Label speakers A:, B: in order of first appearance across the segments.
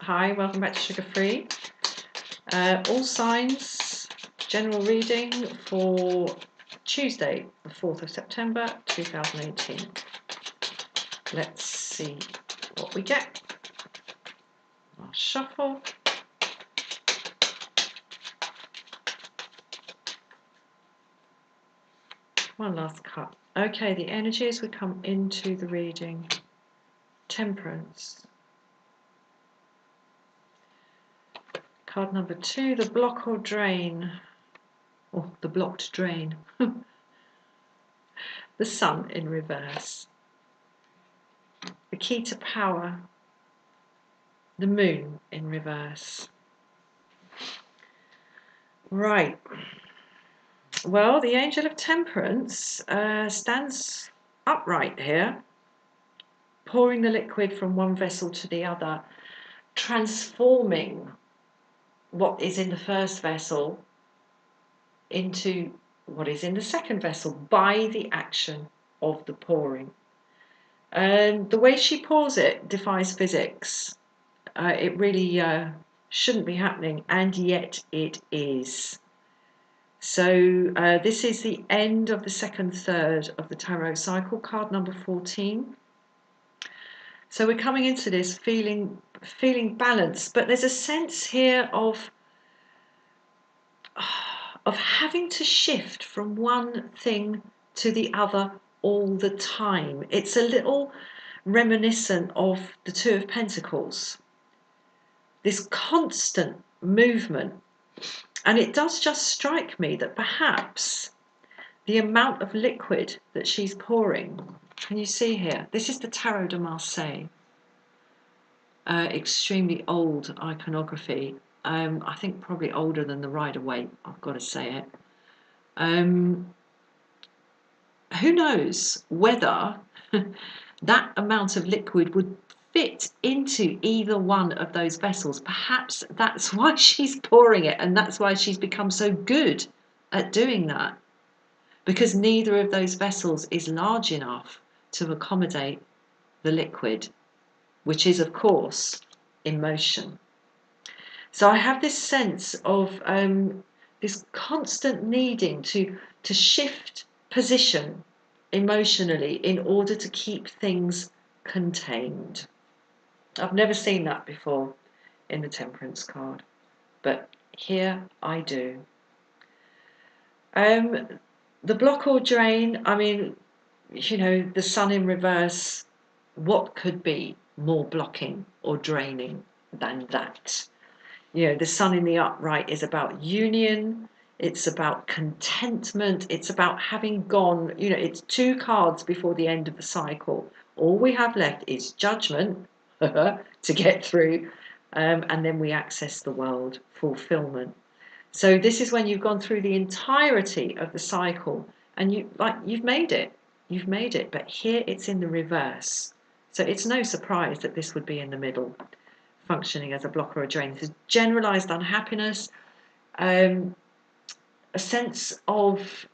A: Hi, welcome back to Sugar Free. All signs, general reading for Tuesday, the 4th of September 2018. Let's see what we get. I'll shuffle. One last cut. Okay, the energy as we come into the reading. Temperance. Card number 2, the block or drain. Or the blocked drain. The Sun in reverse. The key to power. The Moon in reverse. Right. Well, the Angel of Temperance stands upright here, pouring the liquid from one vessel to the other, transforming what is in the first vessel into what is in the second vessel by the action of the pouring. And the way she pours it defies physics. It really shouldn't be happening, and yet it is. So this is the end of the second third of the tarot cycle, card number 14. So we're coming into this feeling balanced, but there's a sense here of having to shift from one thing to the other all the time. It's a little reminiscent of the Two of Pentacles. This constant movement. And it does just strike me that perhaps the amount of liquid that she's pouring, can you see here? This is the Tarot de Marseille, extremely old iconography. I think probably older than the Rider-Waite, I've got to say it. Who knows whether that amount of liquid would fit into either one of those vessels. Perhaps that's why she's pouring it, and that's why she's become so good at doing that, because neither of those vessels is large enough to accommodate the liquid, which is of course emotion. So I have this sense of this constant needing to shift position emotionally in order to keep things contained. I've never seen that before in the Temperance card, but here I do. The block or drain, I mean, you know, the Sun in reverse, what could be more blocking or draining than that? You know, the Sun in the upright is about union, it's about contentment, it's about having gone, you know, it's 2 cards before the end of the cycle. All we have left is judgment to get through, and then we access the world, fulfillment. So this is when you've gone through the entirety of the cycle and you've made it, but here it's in the reverse. So it's no surprise that this would be in the middle, functioning as a block or a drain. This is generalized unhappiness, a sense of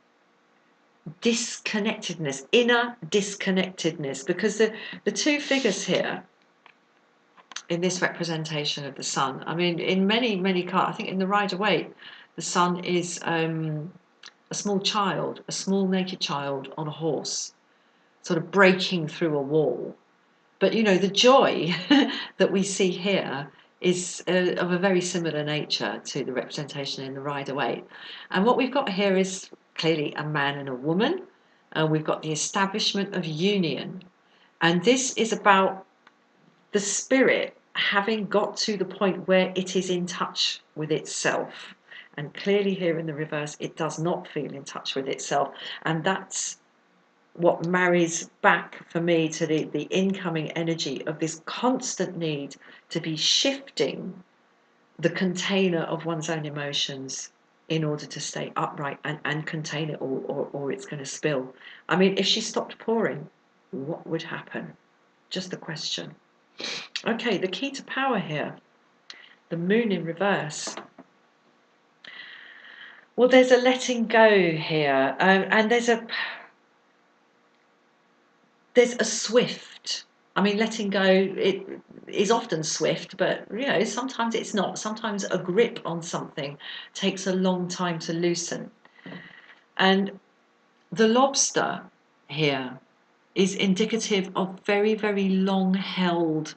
A: disconnectedness, inner disconnectedness, because the 2 figures here in this representation of the Sun, I mean, in many cards, I think in the Rider-Waite, the Sun is a small child, a small naked child on a horse, sort of breaking through a wall. But you know, the joy that we see here is of a very similar nature to the representation in the Rider-Waite. And what we've got here is clearly a man and a woman, and we've got the establishment of union. And this is about the spirit having got to the point where it is in touch with itself. And clearly here in the reverse, it does not feel in touch with itself. And that's what marries back for me to the incoming energy of this constant need to be shifting the container of one's own emotions in order to stay upright and contain it all, or it's going to spill. I mean, if she stopped pouring, what would happen? Just a question. Okay, the key to power here, the Moon in reverse. Well, there's a letting go here, and there's a swift, I mean, letting go, it is often swift, but sometimes it's not. Sometimes a grip on something takes a long time to loosen. And the lobster here is indicative of very, very long held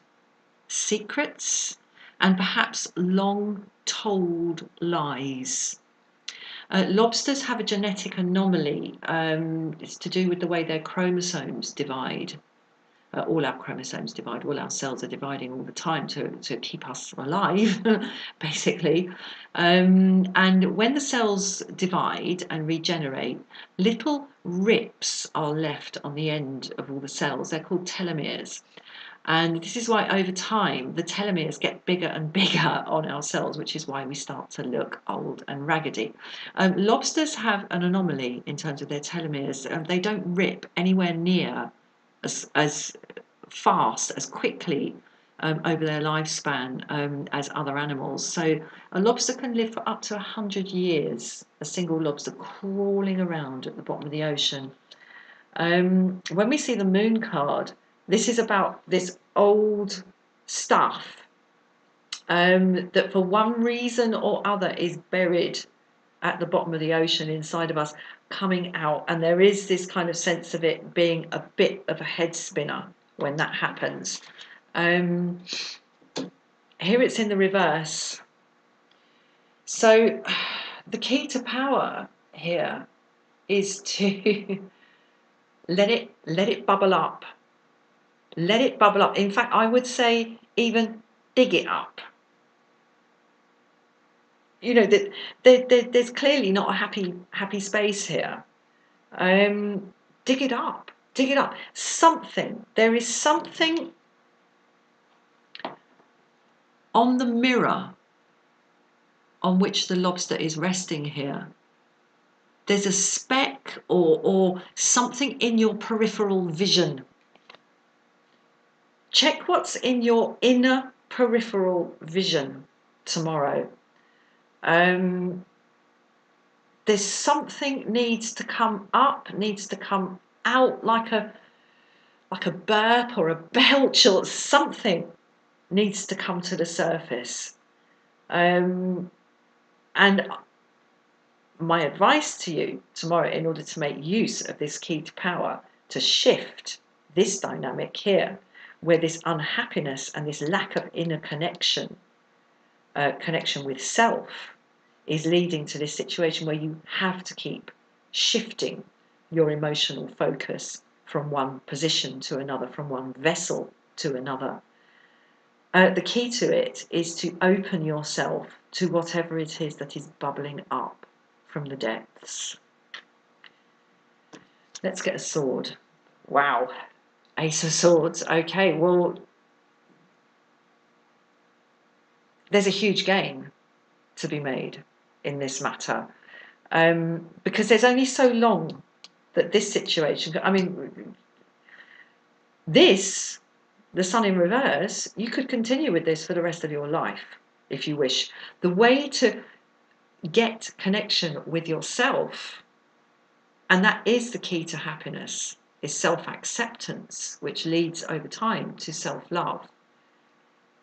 A: secrets and perhaps long told lies. Lobsters have a genetic anomaly. It's to do with the way their chromosomes divide. All our chromosomes divide, all our cells are dividing all the time to keep us alive, basically. And when the cells divide and regenerate, little rips are left on the end of all the cells. They're called telomeres. And this is why over time the telomeres get bigger and bigger on our cells, which is why we start to look old and raggedy. Lobsters have an anomaly in terms of their telomeres. They don't rip anywhere near as fast, as quickly over their lifespan as other animals. So a lobster can live for up to 100 years, a single lobster crawling around at the bottom of the ocean. When we see the moon card, this is about this old stuff that for one reason or other is buried at the bottom of the ocean inside of us, coming out. And there is this kind of sense of it being a bit of a head spinner when that happens. Here it's in the reverse. So the key to power here is to let it bubble up. Let it bubble up. In fact, I would say even dig it up. That there's clearly not a happy space here. Dig it up. Dig it up. There is something on the mirror on which the lobster is resting here. There's a speck or something in your peripheral vision. Check what's in your inner peripheral vision tomorrow. There's something needs to come up, needs to come out like a burp or a belch, or something needs to come to the surface. And my advice to you tomorrow, in order to make use of this key to power, to shift this dynamic here, where this unhappiness and this lack of inner connection with self, is leading to this situation where you have to keep shifting your emotional focus from one position to another, from one vessel to another. The key to it is to open yourself to whatever it is that is bubbling up from the depths. Let's get a sword. Wow. Ace of Swords. Okay, well, there's a huge gain to be made in this matter, because there's only so long that this situation, the Sun in reverse, you could continue with this for the rest of your life if you wish. The way to get connection with yourself, and that is the key to happiness, is self-acceptance, which leads over time to self-love,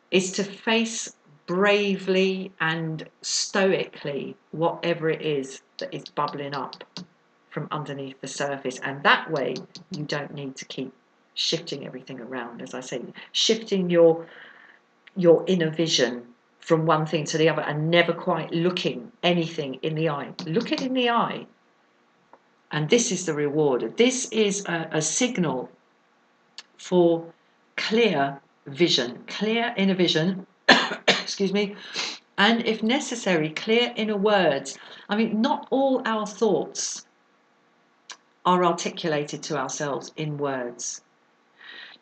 A: is to face bravely and stoically whatever it is that is bubbling up from underneath the surface. And that way you don't need to keep shifting everything around. As I say, shifting your inner vision from one thing to the other and never quite looking anything in the eye. Look it in the eye. And this is the reward. This is a signal for clear vision, clear inner vision, excuse me, and if necessary, clear inner words. Not all our thoughts are articulated to ourselves in words.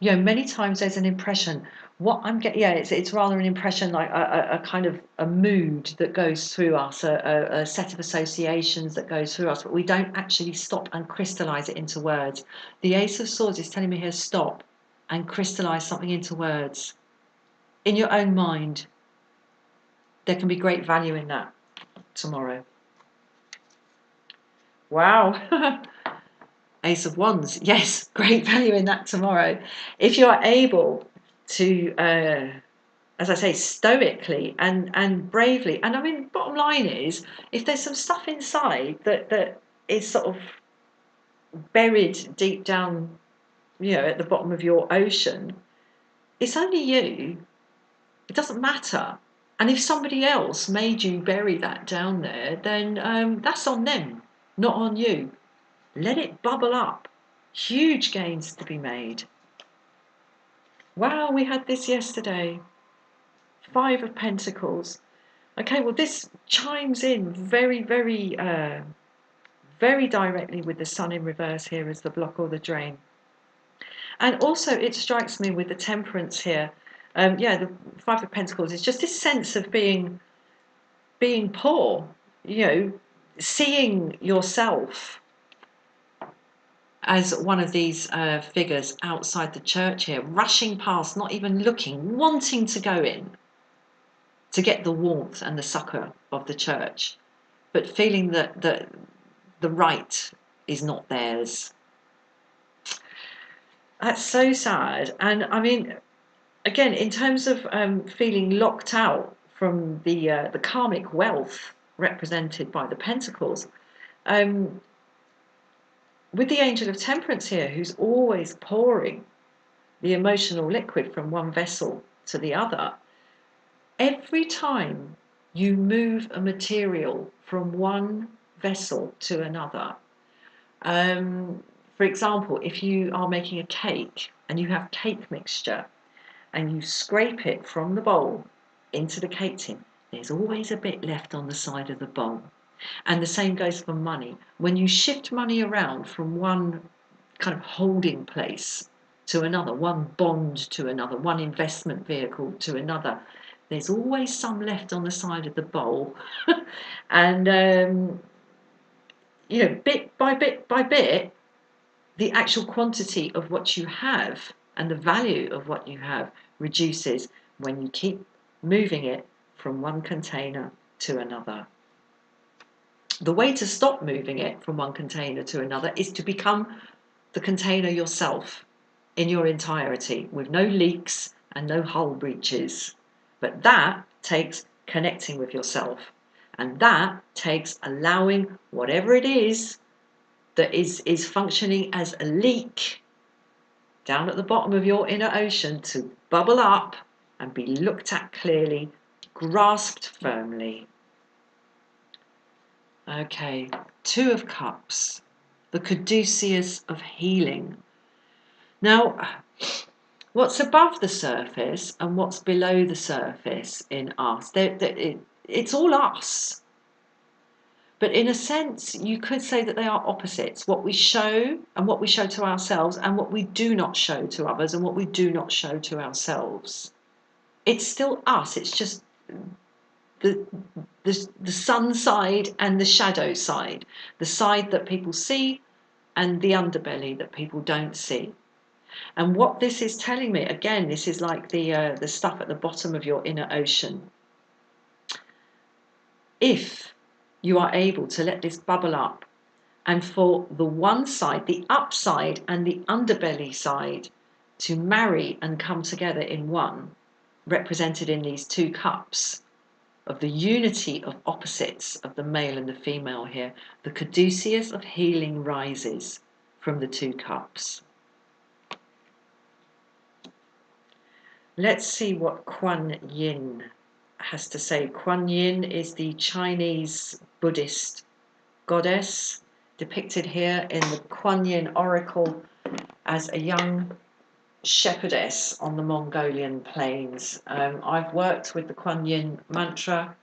A: Many times there's an impression. What I'm getting, it's rather an impression, like a kind of a mood that goes through us, a set of associations that goes through us, but we don't actually stop and crystallize it into words. The Ace of Swords is telling me here, stop and crystallize something into words in your own mind. There can be great value in that tomorrow. Wow. Ace of Wands, yes, great value in that tomorrow. If you are able to, as I say, stoically and bravely, and I mean, bottom line is, if there's some stuff inside that is sort of buried deep down, at the bottom of your ocean, it's only you. It doesn't matter. And if somebody else made you bury that down there, then that's on them, not on you. Let it bubble up. Huge gains to be made. Wow, we had this yesterday. 5 of Pentacles. Okay, well, this chimes in very, very, very directly with the Sun in reverse here as the block or the drain. And also, it strikes me with the Temperance here. The 5 of Pentacles is just this sense of being poor, seeing yourself as one of these figures outside the church here, rushing past, not even looking, wanting to go in to get the warmth and the succour of the church, but feeling that the right is not theirs. That's so sad. And I mean, again, in terms of feeling locked out from the karmic wealth represented by the Pentacles, with the Angel of Temperance here, who's always pouring the emotional liquid from one vessel to the other, every time you move a material from one vessel to another, for example, if you are making a cake and you have cake mixture and you scrape it from the bowl into the cake tin, there's always a bit left on the side of the bowl. And the same goes for money. When you shift money around from one kind of holding place to another, one bond to another, one investment vehicle to another, there's always some left on the side of the bowl. And, bit by bit by bit, the actual quantity of what you have and the value of what you have reduces when you keep moving it from one container to another. The way to stop moving it from one container to another is to become the container yourself in your entirety, with no leaks and no hull breaches. But that takes connecting with yourself. And that takes allowing whatever it is that is functioning as a leak down at the bottom of your inner ocean to bubble up and be looked at clearly, grasped firmly. Okay, 2 of Cups, the Caduceus of healing. Now, what's above the surface and what's below the surface in us, it's all us. But in a sense, you could say that they are opposites. What we show and what we show to ourselves, and what we do not show to others and what we do not show to ourselves. It's still us. It's just the sun side and the shadow side. The side that people see and the underbelly that people don't see. And what this is telling me, again, this is like the stuff at the bottom of your inner ocean. If you are able to let this bubble up, and for the one side, the upside and the underbelly side, to marry and come together in one, represented in these 2 cups, of the unity of opposites of the male and the female here, the Caduceus of healing rises from the 2 cups. Let's see what Kuan Yin has to say. Kuan Yin is the Chinese Buddhist goddess, depicted here in the Kuan Yin oracle as a young shepherdess on the Mongolian plains. I've worked with the Kuan Yin mantra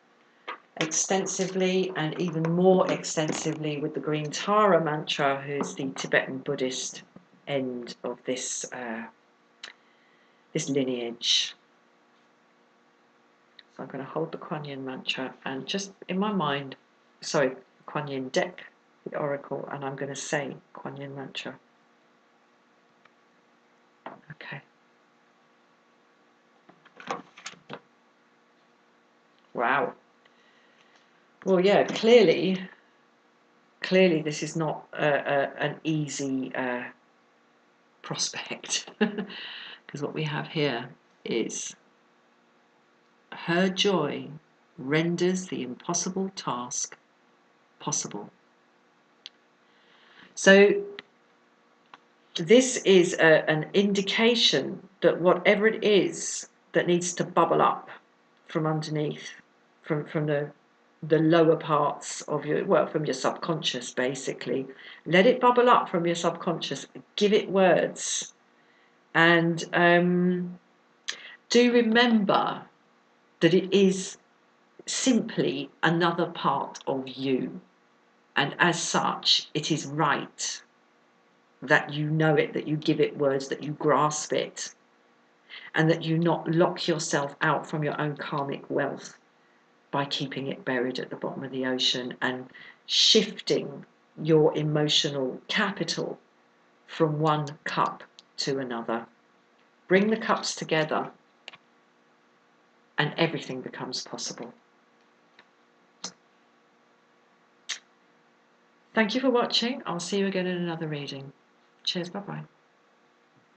A: extensively, and even more extensively with the Green Tara mantra, who's the Tibetan Buddhist end of this lineage. So I'm going to hold the Kuan Yin mantra and just in my mind, Kuan Yin deck, the oracle, and I'm going to say Kuan Yin mantra. Okay. Wow. Well, yeah, clearly clearly this is not an easy prospect, because what we have here is her joy renders the impossible task possible. So this is an indication that whatever it is that needs to bubble up from underneath, from the lower parts of from your subconscious, basically, let it bubble up from your subconscious. Give it words, and do remember that it is simply another part of you, and as such, it is right that you know it, that you give it words, that you grasp it, and that you not lock yourself out from your own karmic wealth by keeping it buried at the bottom of the ocean and shifting your emotional capital from one cup to another. Bring the cups together and everything becomes possible. Thank you for watching. I'll see you again in another reading. Cheers, bye-bye.